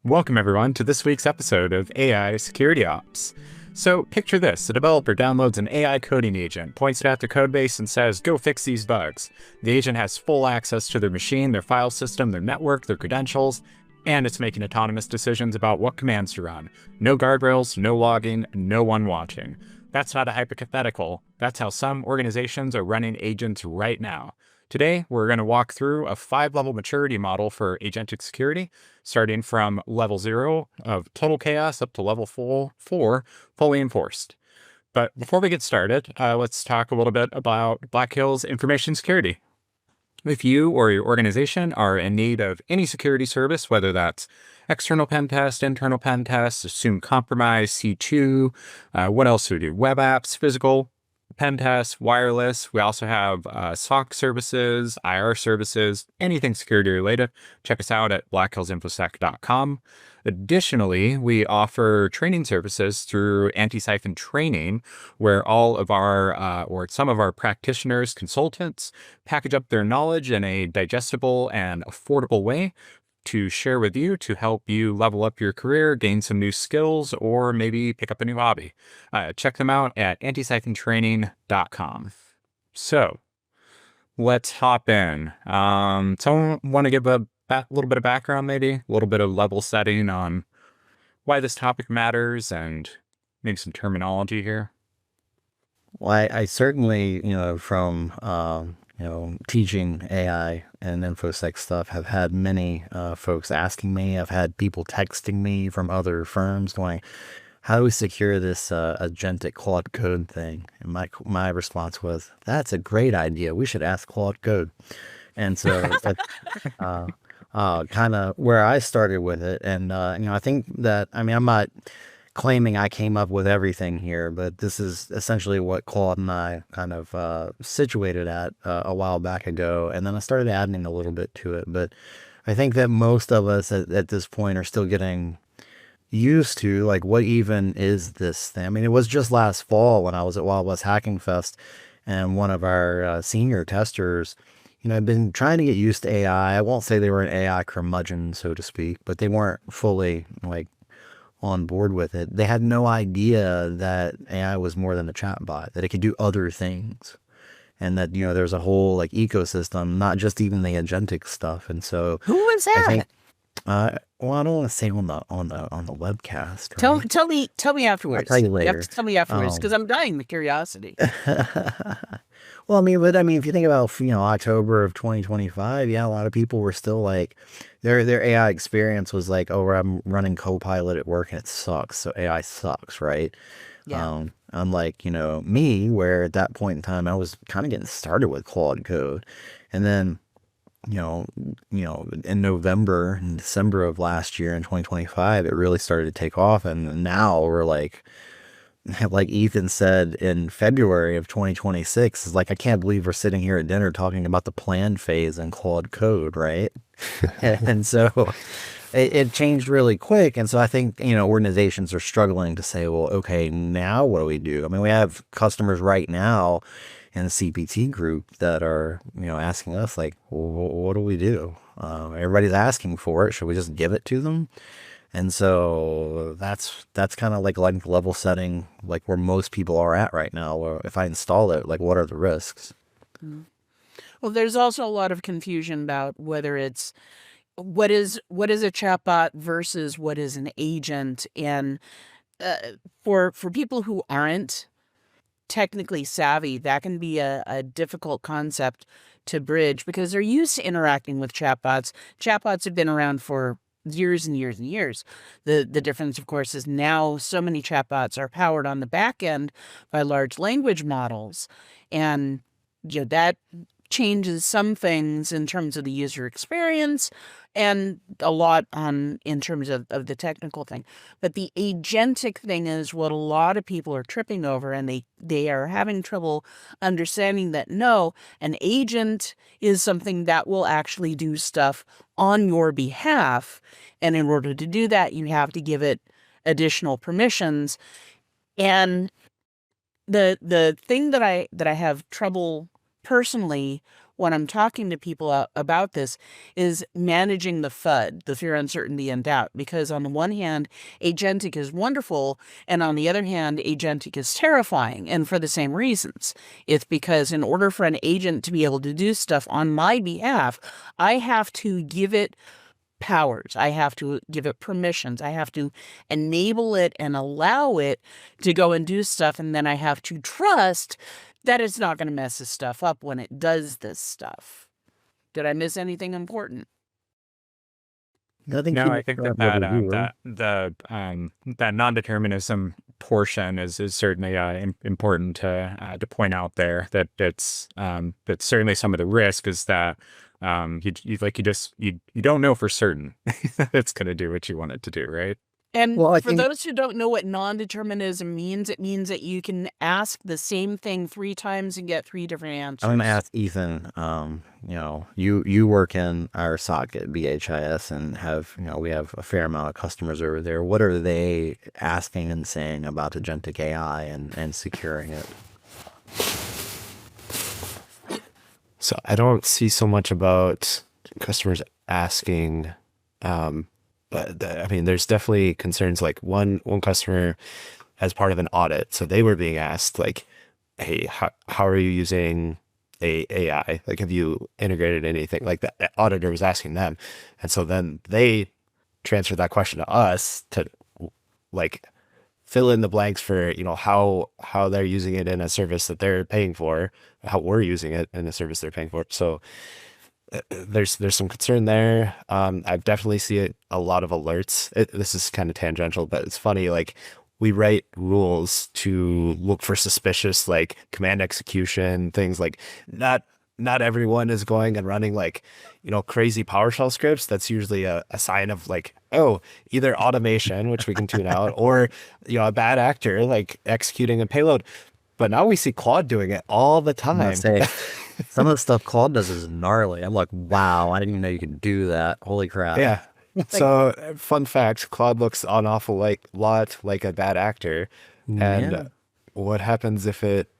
Welcome everyone to this week's episode of AI Security Ops. So picture this, a developer downloads an AI coding agent, points it at the codebase and says, go fix these bugs. The agent has full access to their machine, their file system, their network, their credentials, and it's making autonomous decisions about what commands to run. No guardrails, no logging, no one watching. That's not a hypothetical. That's how some organizations are running agents right now. Today, we're going to walk through a 5-level maturity model for agentic security, starting from level 0 of total chaos up to level 4, fully enforced. But before we get started, let's talk a little bit about Black Hills information security. If you or your organization are in need of any security service, whether that's external pen test, internal pen test, assume compromise, C2, what else do we do? Web apps, physical pen tests, wireless. We also have SOC services, IR services, anything security related. Check us out at blackhillsinfosec.com. Additionally, we offer training services through Anti-Siphon Training, where all of our, or some of our practitioners, consultants, package up their knowledge in a digestible and affordable way to share with you to help you level up your career, gain some new skills, or maybe pick up a new hobby. Check them out at antisiphotraining.com. So let's hop in. Someone want to give a little bit of background, maybe a little bit of level setting on why this topic matters and maybe some terminology here? Well, I certainly, from, teaching AI and InfoSec stuff, have had many folks asking me. I've had people texting me from other firms going, how do we secure this agentic Claude Code thing? And my response was, that's a great idea. We should ask Claude Code. And so kind of where I started with it. And, I think that, I'm not claiming I came up with everything here, but this is essentially what Claude and I kind of situated at a while back ago. And then I started adding a little bit to it. But I think that most of us at this point are still getting used to, like, what even is this thing? I mean, it was just last fall when I was at Wild West Hacking Fest, and one of our senior testers, had been trying to get used to AI. I won't say they were an AI curmudgeon, so to speak, but they weren't fully, like, on board with it. They had no idea that AI was more than a chatbot, that it could do other things, and that, there's a whole, like, ecosystem, not just even the agentic stuff. And so who was that? I think, well, I don't want to say on the webcast. Right? Tell me afterwards. I'll tell you later. You have to tell me afterwards because I'm dying with curiosity. Well, if you think about, October of 2025, yeah, a lot of people were still like, their AI experience was like, oh, I'm running Copilot at work and it sucks, so AI sucks, right? Yeah. Unlike, me, where at that point in time, I was kind of getting started with Claude Code. And then, in November and December of last year in 2025, it really started to take off. And now we're like Ethan said in February of 2026, is like, I can't believe we're sitting here at dinner talking about the plan phase in Claude Code, right? And so it changed really quick. And so I think, organizations are struggling to say, well, okay, now what do we do? I mean, we have customers right now in the CPT group that are, asking us, like, well, what do we do? Everybody's asking for it. Should we just give it to them? And so that's kind of like level setting, like where most people are at right now. Or if I install it, like, what are the risks? Well, there's also a lot of confusion about whether it's what is a chatbot versus what is an agent. And for people who aren't technically savvy, that can be a difficult concept to bridge because they're used to interacting with chatbots. Chatbots have been around for years and years and years. The difference, of course, is now so many chatbots are powered on the back end by large language models. And that changes some things in terms of the user experience and a lot in terms of the technical thing. But the agentic thing is what a lot of people are tripping over, and they are having trouble understanding that, no, an agent is something that will actually do stuff on your behalf. And in order to do that, you have to give it additional permissions. And the thing that I have trouble personally when I'm talking to people about this is managing the FUD, the fear, uncertainty, and doubt. Because on the one hand, agentic is wonderful, and on the other hand, agentic is terrifying, and for the same reasons. It's because in order for an agent to be able to do stuff on my behalf, I have to give it powers. I have to give it permissions. I have to enable it and allow it to go and do stuff. And then I have to trust that it's not going to mess this stuff up when it does this stuff. Did I miss anything important? No, I think that non-determinism portion is certainly important to point out there. That it's that certainly some of the risk is that you don't know for certain that it's going to do what you want it to do, right? And for those who don't know what non-determinism means, it means that you can ask the same thing 3 times and get 3 different answers. I'm going to ask Ethan, you work in our SOC at BHIS and we have a fair amount of customers over there. What are they asking and saying about agentic AI and securing it? So I don't see so much about customers asking, but there's definitely concerns. Like one customer as part of an audit, so they were being asked like, hey, how are you using AI? Like, have you integrated anything? Like the auditor was asking them. And so then they transferred that question to us to like fill in the blanks for, how they're using it in a service that they're paying for, how we're using it in a service they're paying for. So there's some concern there. I definitely see a lot of alerts. This is kind of tangential, but it's funny. Like we write rules to look for suspicious, like command execution things. Like not everyone is going and running like, crazy PowerShell scripts. That's usually a sign of like, oh, either automation, which we can tune out, or a bad actor like executing a payload. But now we see Claude doing it all the time. Some of the stuff Claude does is gnarly. I'm like, wow, I didn't even know you could do that. Holy crap. Yeah. So fun fact, Claude looks an awful lot like a bad actor. And what happens if it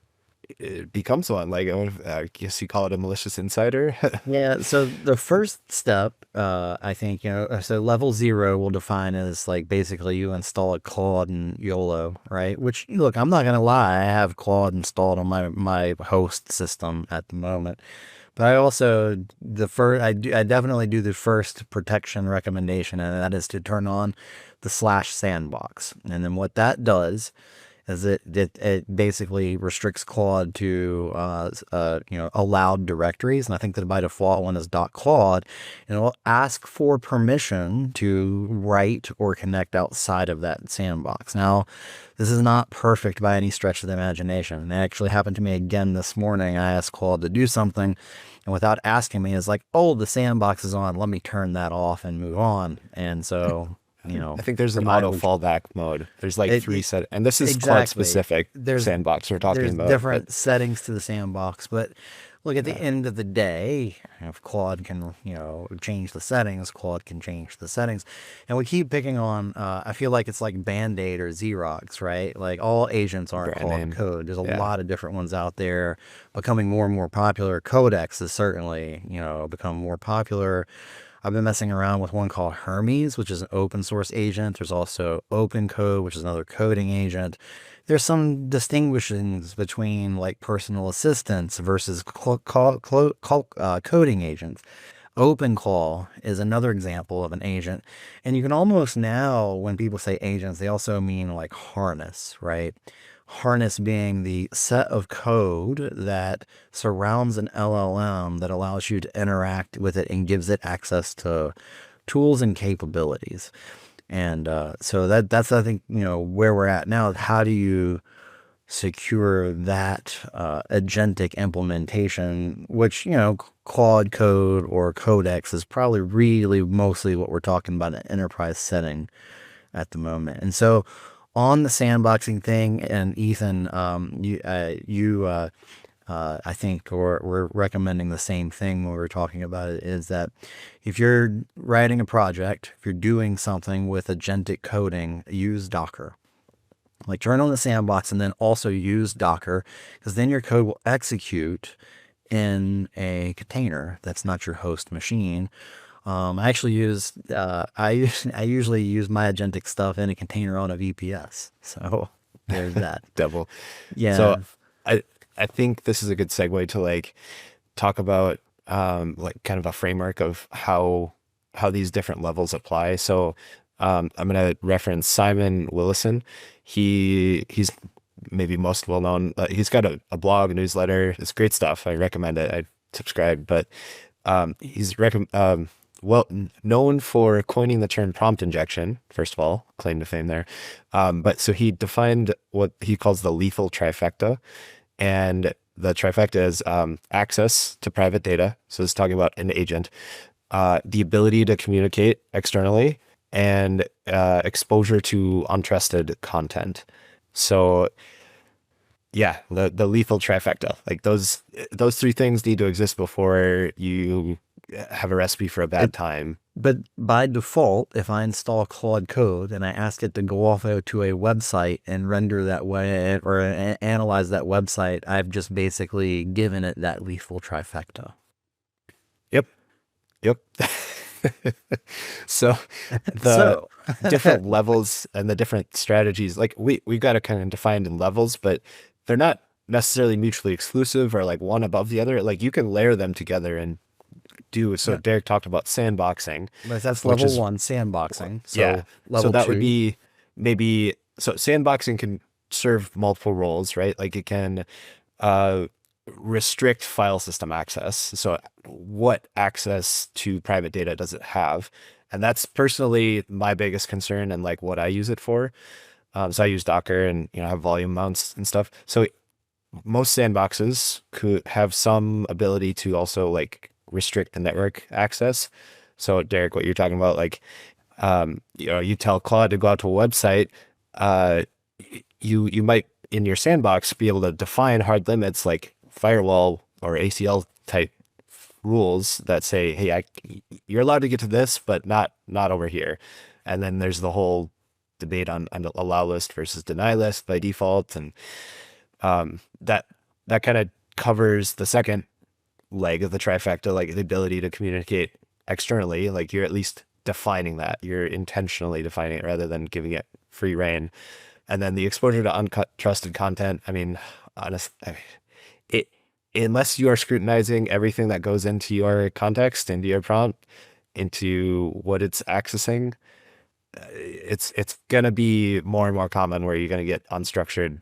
becomes one? Like, I guess you call it a malicious insider. Yeah. So the first step, I think, so level 0 will define as like basically you install a Claude and YOLO, right? Which, look, I'm not going to lie. I have Claude installed on my host system at the moment. But I also, I definitely do the first protection recommendation, and that is to turn on the /sandbox. And then what that does is it basically restricts Claude to allowed directories, and I think that by default one is .claude, and it will ask for permission to write or connect outside of that sandbox. Now, this is not perfect by any stretch of the imagination. And it actually happened to me again this morning. I asked Claude to do something, and without asking me, it's like, oh, the sandbox is on. Let me turn that off and move on. And so. I think there's an auto fallback mode. There's like 3 set, and this is Claude specific sandbox we're talking about. There's different settings to the sandbox, but look, at the end of the day, if Claude can, change the settings, Claude can change the settings. And we keep picking on, I feel like it's like Band-Aid or Xerox, right? Like all agents aren't Claude code. There's a lot of different ones out there becoming more and more popular. Codex has certainly, become more popular. I've been messing around with one called Hermes, which is an open source agent. There's also OpenCode, which is another coding agent. There's some distinguishings between like personal assistants versus coding agents. OpenCall is another example of an agent. And you can almost now, when people say agents, they also mean like harness, right? Harness being the set of code that surrounds an LLM that allows you to interact with it and gives it access to tools and capabilities. And so that's, I think, where we're at now. How do you secure that agentic implementation, which, Claude Code or Codex is probably really mostly what we're talking about in an enterprise setting at the moment. And so on the sandboxing thing, and Ethan, I think we're recommending the same thing when we're talking about it, is that if you're writing a project, if you're doing something with agentic coding, use Docker. Like turn on the sandbox and then also use Docker, because then your code will execute in a container that's not your host machine. I actually use I usually use my agentic stuff in a container on a VPS. So there's that. Double. Yeah. So I think this is a good segue to like talk about like kind of a framework of how these different levels apply. So I'm going to reference Simon Willison. He's maybe most well known. He's got a blog, a newsletter. It's great stuff. I recommend it. I subscribe. But he's well known for coining the term prompt injection. First of all, claim to fame there. But so he defined what he calls the lethal trifecta, and the trifecta is access to private data. So it's talking about an agent, the ability to communicate externally, and exposure to untrusted content. So yeah, the lethal trifecta, like those three things need to exist before you have a recipe for a bad time. But by default, if I install Claude Code and I ask it to go off to a website and render that way or analyze that website, I've just basically given it that lethal trifecta. Yep. So the different levels and the different strategies, like we've got to kind of define in levels, but they're not necessarily mutually exclusive or like one above the other. Like you can layer them together and do. So Derek talked about sandboxing. But that's level 1, sandboxing. So yeah. level so that 2 would be maybe, so sandboxing can serve multiple roles, right? Like it can restrict file system access. So what access to private data does it have? And that's personally my biggest concern and like what I use it for. So I use Docker and, you know, have volume mounts and stuff. So most sandboxes could have some ability to also like restrict the network access. So Derek, what you're talking about, like, you know, you tell Claude to go out to a website, you might in your sandbox be able to define hard limits like firewall or ACL type rules that say, hey, you're allowed to get to this, but not over here. And then there's the whole debate on allow list versus deny list by default. And that kind of covers the second leg of the trifecta, like the ability to communicate externally. Like you're at least defining that. You're intentionally defining it rather than giving it free reign. And then the exposure to untrusted content. I mean, honestly, unless you are scrutinizing everything that goes into your context, into your prompt, into what it's accessing, it's gonna be more and more common where you're gonna get untrusted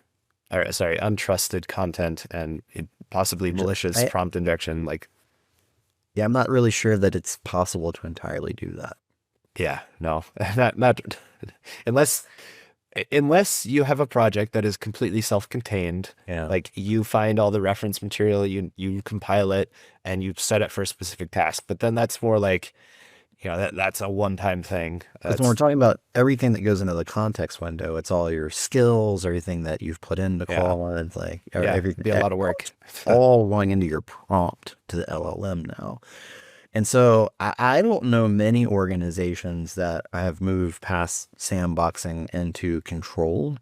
content and possibly malicious prompt injection. Like, yeah, I'm not really sure that it's possible to entirely do that. Yeah, no, not unless you have a project that is completely self-contained. Yeah. Like you find all the reference material, you compile it, and you set it for a specific task. But then that's more like, you know, that's a one-time thing. Because when we're talking about everything that goes into the context window, it's all your skills, everything that you've put into call, and it's like it'd be a lot of work. all going into your prompt to the LLM now. And so I don't know many organizations that have moved past sandboxing into controlled,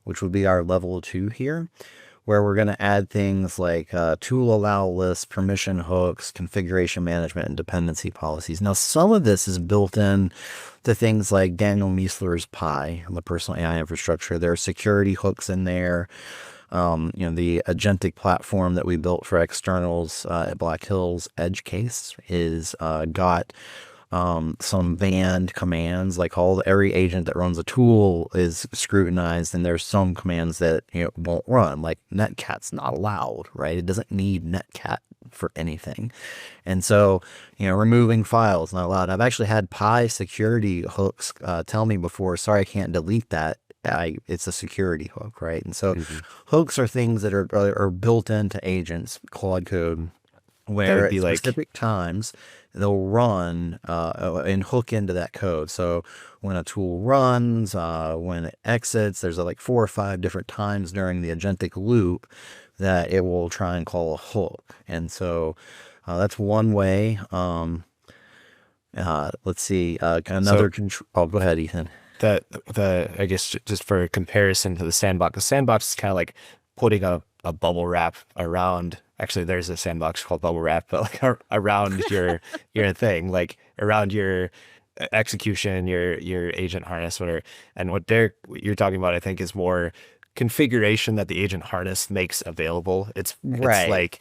which would be our level 2 here, where we're going to add things like tool allow lists, permission hooks, configuration management, and dependency policies. Now, some of this is built in to things like Daniel Miessler's Pi, the personal AI infrastructure. There are security hooks in there. You know, the Agentic platform that we built for externals at Black Hills, Edge Case, is got some banned commands. Like every agent that runs a tool is scrutinized, and there's some commands that, you know, won't run. Like netcat's not allowed, right? It doesn't need netcat for anything. And so, you know, removing files not allowed. I've actually had Pi security hooks tell me before, sorry, I can't delete that. It's a security hook, right? And so hooks are things that are built into agents, Claude Code, where at specific times they'll run and hook into that code. So when a tool runs, when it exits, there's like 4 or 5 different times during the agentic loop that it will try and call a hook. And so that's one way. Let's see, another control. Oh, go ahead, Ethan. I guess just for comparison to the sandbox is kind of like putting a bubble wrap around actually there's a sandbox called bubble wrap, but like around your thing, like around your execution, your agent harness, whatever. And what you're talking about, I think, is more configuration that the agent harness makes available. It's Right. like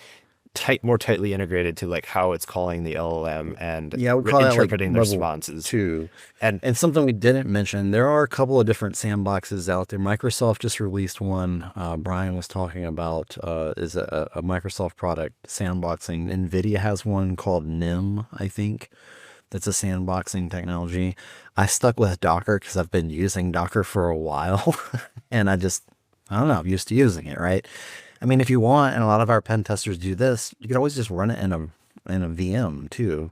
more tightly integrated to like how it's calling the LLM and Yeah, we call that like interpreting the level responses. 2. And And something we didn't mention, there are a couple of different sandboxes out there. Microsoft just released one. Brian was talking about is a Microsoft product, Sandboxing. NVIDIA has one called NIM, I think. That's a sandboxing technology. I stuck with Docker because I've been using Docker for a while, and I don't know, I'm used to using it, right? I mean, if you want, and a lot of our pen testers do this, you could always just run it in a VM too.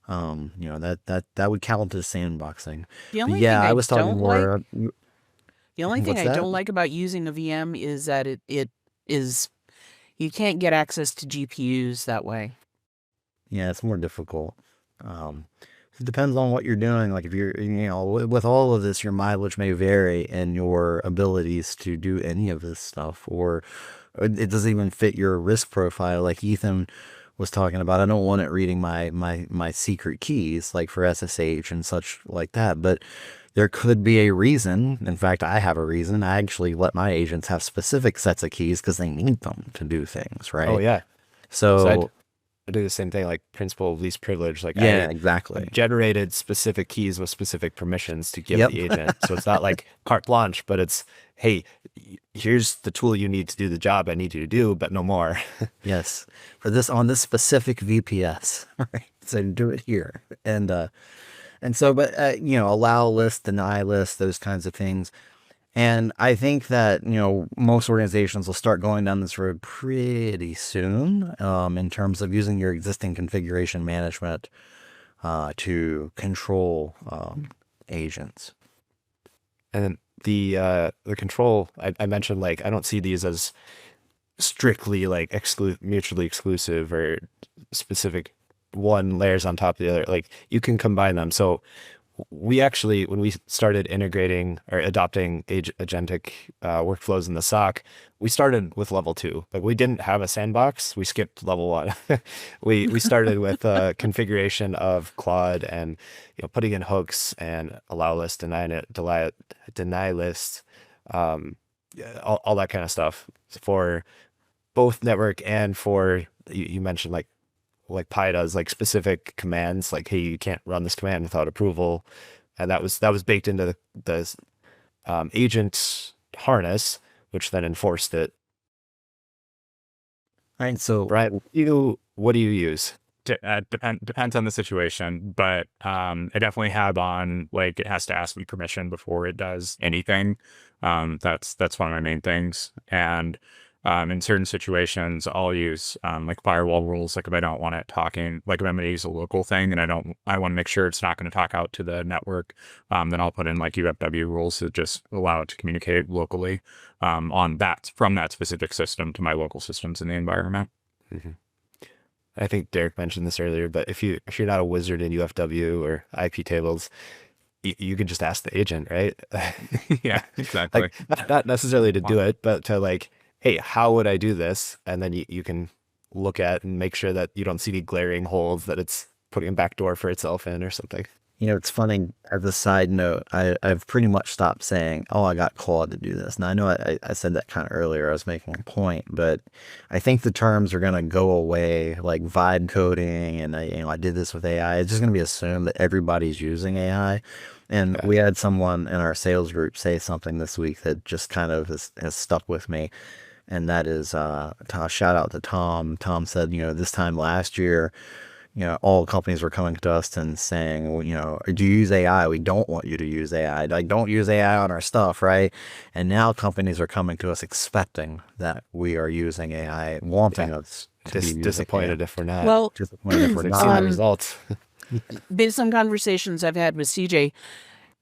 That would count as sandboxing. The But only yeah, thing I I was talking don't more. like, the only thing What's I that? don't like about using a VM is that it is, you can't get access to GPUs that way. Yeah, it's more difficult. It depends on what you're doing. Like if you're, with all of this, your mileage may vary in your abilities to do any of this stuff, or it doesn't even fit your risk profile. Like Ethan was talking about, I don't want it reading my secret keys, like for SSH and such like that. But there could be a reason. In fact, I have a reason. I actually let my agents have specific sets of keys because they need them to do things, right? oh yeah, So I do the same thing, like principle of least privilege. Like yeah, I exactly. generated specific keys with specific permissions to give Yep. the agent. So it's not like carte blanche, but it's, hey, here's the tool you need to do the job I need you to do, but no more. Yes, for this on this specific VPS, right? So do it here, and so, but allow list, deny list, those kinds of things. And I think that most organizations will start going down this road pretty soon, in terms of using your existing configuration management to control agents. And then the control I mentioned, like I don't see these as strictly like mutually exclusive or specific one layers on top of the other. Like you can combine them. So we actually, when we started integrating or adopting agentic workflows in the SOC, we started with level 2. Like we didn't have a sandbox. We skipped level 1. we started with configuration of Claude and putting in hooks and allow list, deny list, all that kind of stuff for both network and for you mentioned like Pi does, like specific commands, like, hey, you can't run this command without approval. And that was baked into the agent harness, which then enforced it. All right, so Brian, what do you use? Depends on the situation, but I definitely have on, like, it has to ask me permission before it does anything. That's one of my main things. And in certain situations, I'll use like firewall rules. Like if I don't want it talking, like if I'm going to use a local thing and I want to make sure it's not going to talk out to the network, then I'll put in like UFW rules to just allow it to communicate locally from that specific system to my local systems in the environment. Mm-hmm. I think Derek mentioned this earlier, but if you're not a wizard in UFW or IP tables, you can just ask the agent, right? Yeah, exactly. Like, not necessarily to do it, but to like, hey, how would I do this? And then you can look at and make sure that you don't see any glaring holes that it's putting a backdoor for itself in or something. It's funny, as a side note, I've pretty much stopped saying, oh, I got Claude to do this. Now, I know I said that kind of earlier. I was making a point, but I think the terms are going to go away, like vibe coding, and I did this with AI. It's just going to be assumed that everybody's using AI. And we had someone in our sales group say something this week that just kind of has stuck with me. And that is, shout out to Tom. Tom said, this time last year, all companies were coming to us and saying, well, do you use AI? We don't want you to use AI. Like, don't use AI on our stuff, right? And now companies are coming to us expecting that we are using AI, wanting us to be disappointed if we're not. Well, disappointed if we're They've seen the not. results. based on conversations I've had with CJ,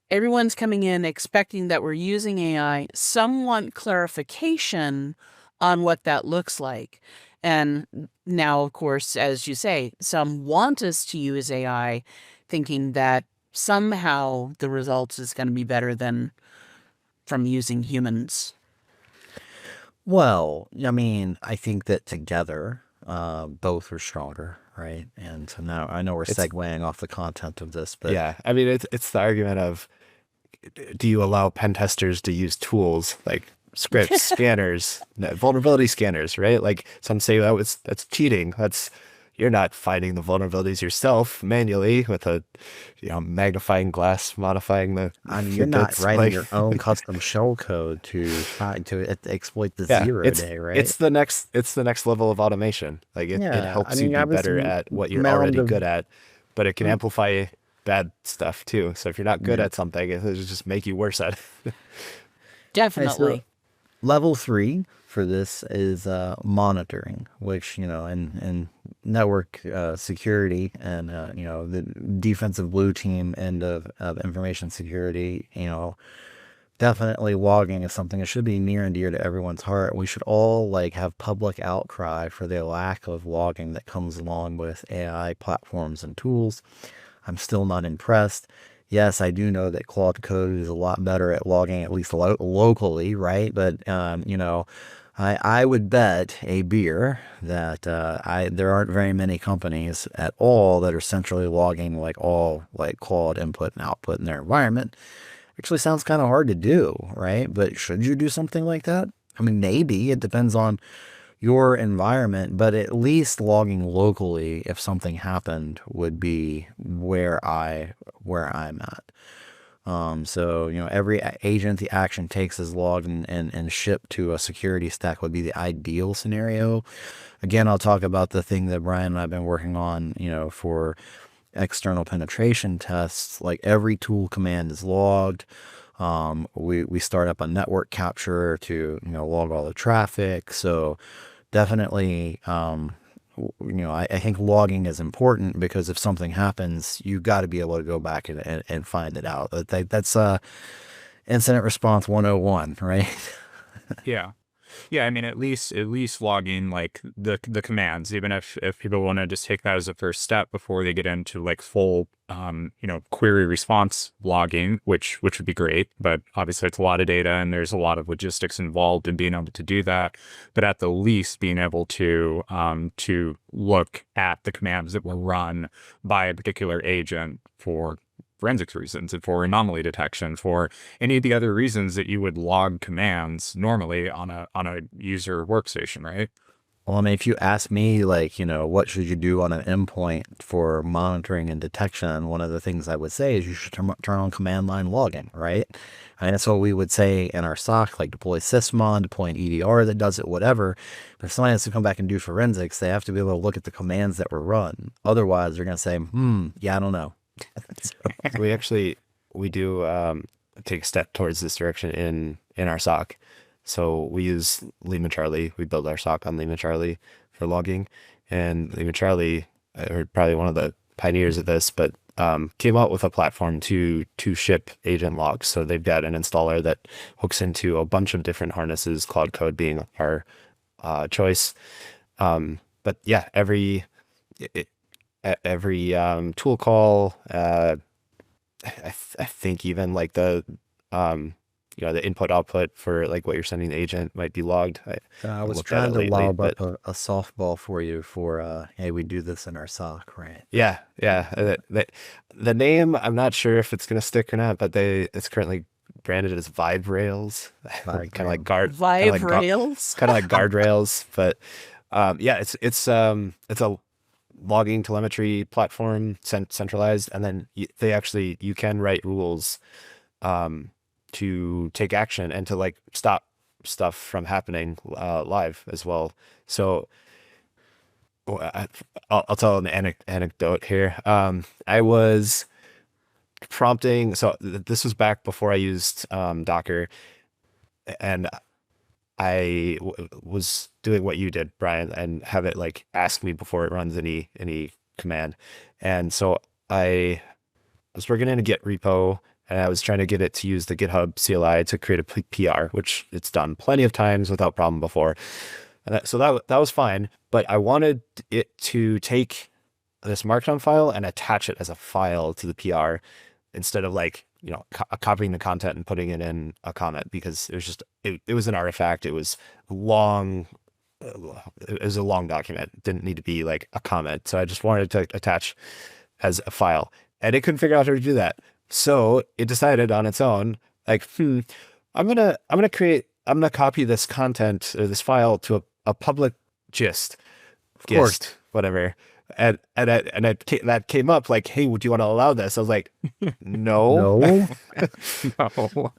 everyone's coming in expecting that we're using AI. Some want clarification on what that looks like. And now, of course, as you say, some want us to use AI thinking that somehow the results is going to be better than from using humans. Well, I mean, I think that together, both are stronger, right? And so now I know we're It's segueing off the content of this, but yeah. I mean, it's the argument of, do you allow pen testers to use tools like scripts, scanners, vulnerability scanners, right? Like some say that's cheating. You're not finding the vulnerabilities yourself manually with a magnifying glass modifying the I mean, the you're not bits. writing Like your own custom shell code to try to exploit the yeah, 0 day, right? it's the next level of automation. Like it Yeah, I helps you mean, be I was better at what you're mound already of good at, but it can mm, amplify bad stuff too. So if you're not good yeah. at something, it'll just make you worse at it. Hey, so Definitely. level 3 for this is monitoring, which and network security and the defensive blue team end of information security. Definitely logging is something that should be near and dear to everyone's heart. We should all like have public outcry for the lack of logging that comes along with AI platforms and tools. I'm still not impressed. Yes, I do know that Claude Code is a lot better at logging, at least locally, right? But I would bet a beer that there aren't very many companies at all that are centrally logging like all like Claude input and output in their environment. Actually sounds kind of hard to do, right? But should you do something like that? I mean, maybe it depends on your environment, but at least logging locally if something happened would be where I'm at. So every agent the action takes is logged and shipped to a security stack would be the ideal scenario. Again, I'll talk about the thing that Brian and I've been working on, for external penetration tests. Like every tool command is logged. We start up a network capture to log all the traffic. So definitely, I think logging is important because if something happens, you got to be able to go back and find it out. That's incident response 101, right? Yeah. Yeah, I mean, at least logging like the commands, even if people want to just take that as a first step before they get into like full query response logging, which would be great. But obviously it's a lot of data and there's a lot of logistics involved in being able to do that. But at the least being able to look at the commands that were run by a particular agent for forensics reasons and for anomaly detection, for any of the other reasons that you would log commands normally on a user workstation, right? Well, I mean, if you ask me, like, what should you do on an endpoint for monitoring and detection, one of the things I would say is you should turn on command line logging, right? And that's what we would say in our SOC, like deploy sysmon, deploy an EDR that does it, whatever. But if somebody has to come back and do forensics, they have to be able to look at the commands that were run. Otherwise, they're going to say, yeah, I don't know. We do take a step towards this direction in our SOC. So we use Lima Charlie. We build our SOC on Lima Charlie for logging, and Lima Charlie are probably one of the pioneers of this, but came out with a platform to ship agent logs. So they've got an installer that hooks into a bunch of different harnesses, Cloud Code being our choice. But yeah, every tool call, I think even like the the input output for like what you're sending the agent might be logged. I was looked at it trying to lately, lob but up a softball for you for, hey, we do this in our SOC, right? yeah. The name, I'm not sure if it's gonna stick or not, but it's currently branded as Vibe kind of like Vibe Rails. kind of like guardrails. But yeah, it's a logging telemetry platform centralized, and then you can write rules to take action and to like stop stuff from happening live as well. So I'll tell an anecdote here. I was prompting, so this was back before I used Docker, and I was doing what you did, Brian, and have it like ask me before it runs any command. And so I was working in a Git repo, and I was trying to get it to use the GitHub CLI to create a PR, which it's done plenty of times without problem before. And so that was fine, but I wanted it to take this markdown file and attach it as a file to the PR instead of like, copying the content and putting it in a comment, because it was just, it was an artifact. It was long it was a long document. It didn't need to be like a comment. So I just wanted to attach as a file, and it couldn't figure out how to do that. So it decided on its own, like, I'm gonna copy this content or this file to a public gist, whatever. And that came up like, hey, would you want to allow this? I was like, no. No. No.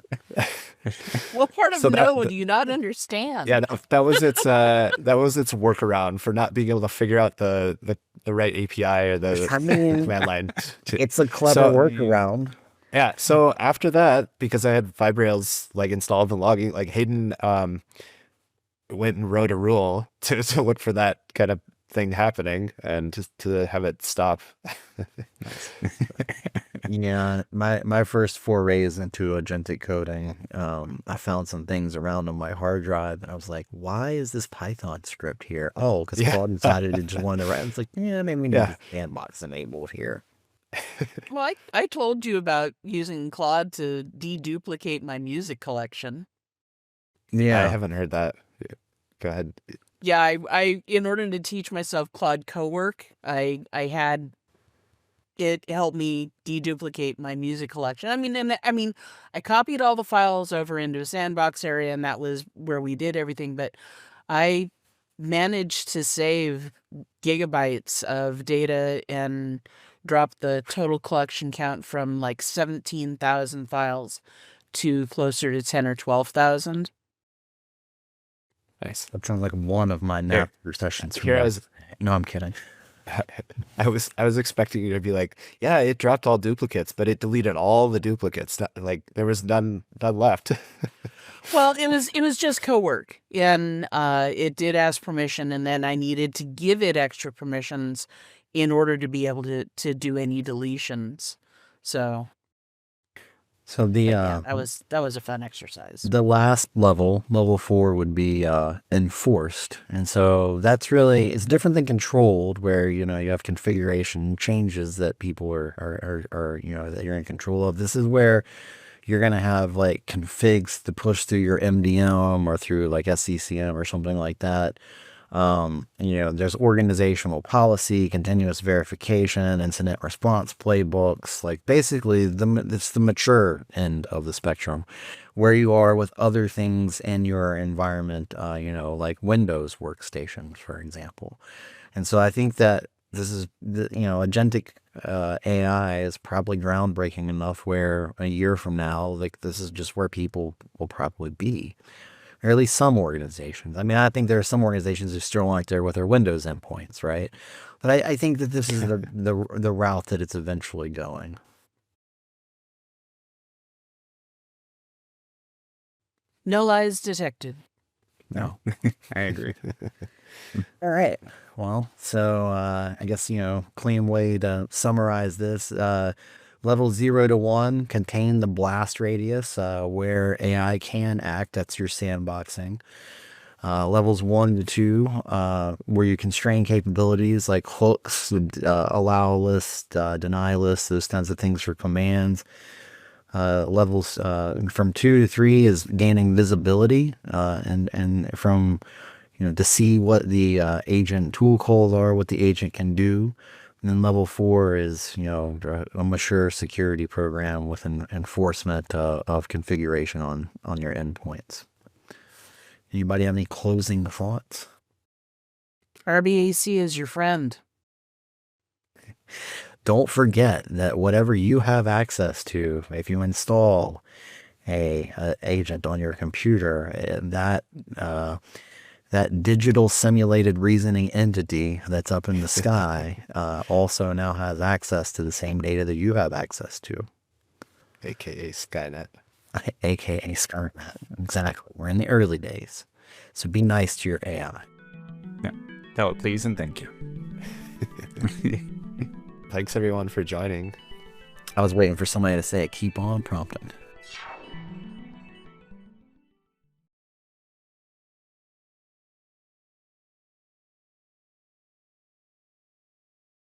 What part of So no do you not understand? Yeah, that was its workaround for not being able to figure out the right API or the I mean, command line. it's a clever workaround. Yeah. So after that, because I had Guardrails like installed and logging, like Hayden went and wrote a rule to look for that kind of thing happening and just to have it stop. Yeah, my first forays into agentic coding, I found some things around on my hard drive, and I was like, "Why is this Python script here?" Oh, because Claude decided to just want to write. I was like, "Yeah, maybe we need a sandbox enabled here." Well, I told you about using Claude to deduplicate my music collection. Yeah, I haven't heard that. Go ahead. Yeah, I in order to teach myself Claude Cowork, I had it help me deduplicate my music collection. I mean, I copied all the files over into a sandbox area, and that was where we did everything. But I managed to save gigabytes of data and drop the total collection count from like 17,000 files to closer to 10 or 12,000. Nice. that sounds like one of my Napster sessions. No, I'm kidding. I was expecting you to be like, yeah, it dropped all duplicates, but it deleted all the duplicates. Like there was none left. Well, it was just Cowork, and it did ask permission, and then I needed to give it extra permissions in order to be able to do any deletions. So the yeah, that was a fun exercise. the last level 4, would be enforced, and so that's really, it's different than controlled, where you have configuration changes that people are that you're in control of. This is where you're gonna have like configs to push through your MDM or through like SCCM or something like that. There's organizational policy, continuous verification, incident response playbooks. Like basically, it's the mature end of the spectrum, where you are with other things in your environment. Like Windows workstations, for example. And so I think that this is, agentic AI is probably groundbreaking enough where a year from now, like this is just where people will probably be. Or at least some organizations. I mean, I think there are some organizations who still aren't there with their Windows endpoints, right? But I think that this is the route that it's eventually going. No lies detected. No. I agree. All right. Well, so I guess, clean way to summarize this. Level 0 to 1, contain the blast radius where AI can act. That's your sandboxing. Levels 1 to 2, where you constrain capabilities like hooks, allow list, deny list, those kinds of things for commands. Levels from 2 to 3 is gaining visibility and from, to see what the agent tool calls are, what the agent can do. And then level 4 is, a mature security program with an enforcement of configuration on your endpoints. Anybody have any closing thoughts? RBAC is your friend. Don't forget that whatever you have access to, if you install a agent on your computer, that digital simulated reasoning entity that's up in the sky also now has access to the same data that you have access to. AKA Skynet. AKA Skynet. Exactly. We're in the early days. So be nice to your AI. Yeah. Tell it please and thank you. Thanks everyone for joining. I was waiting for somebody to say it. Keep on prompting.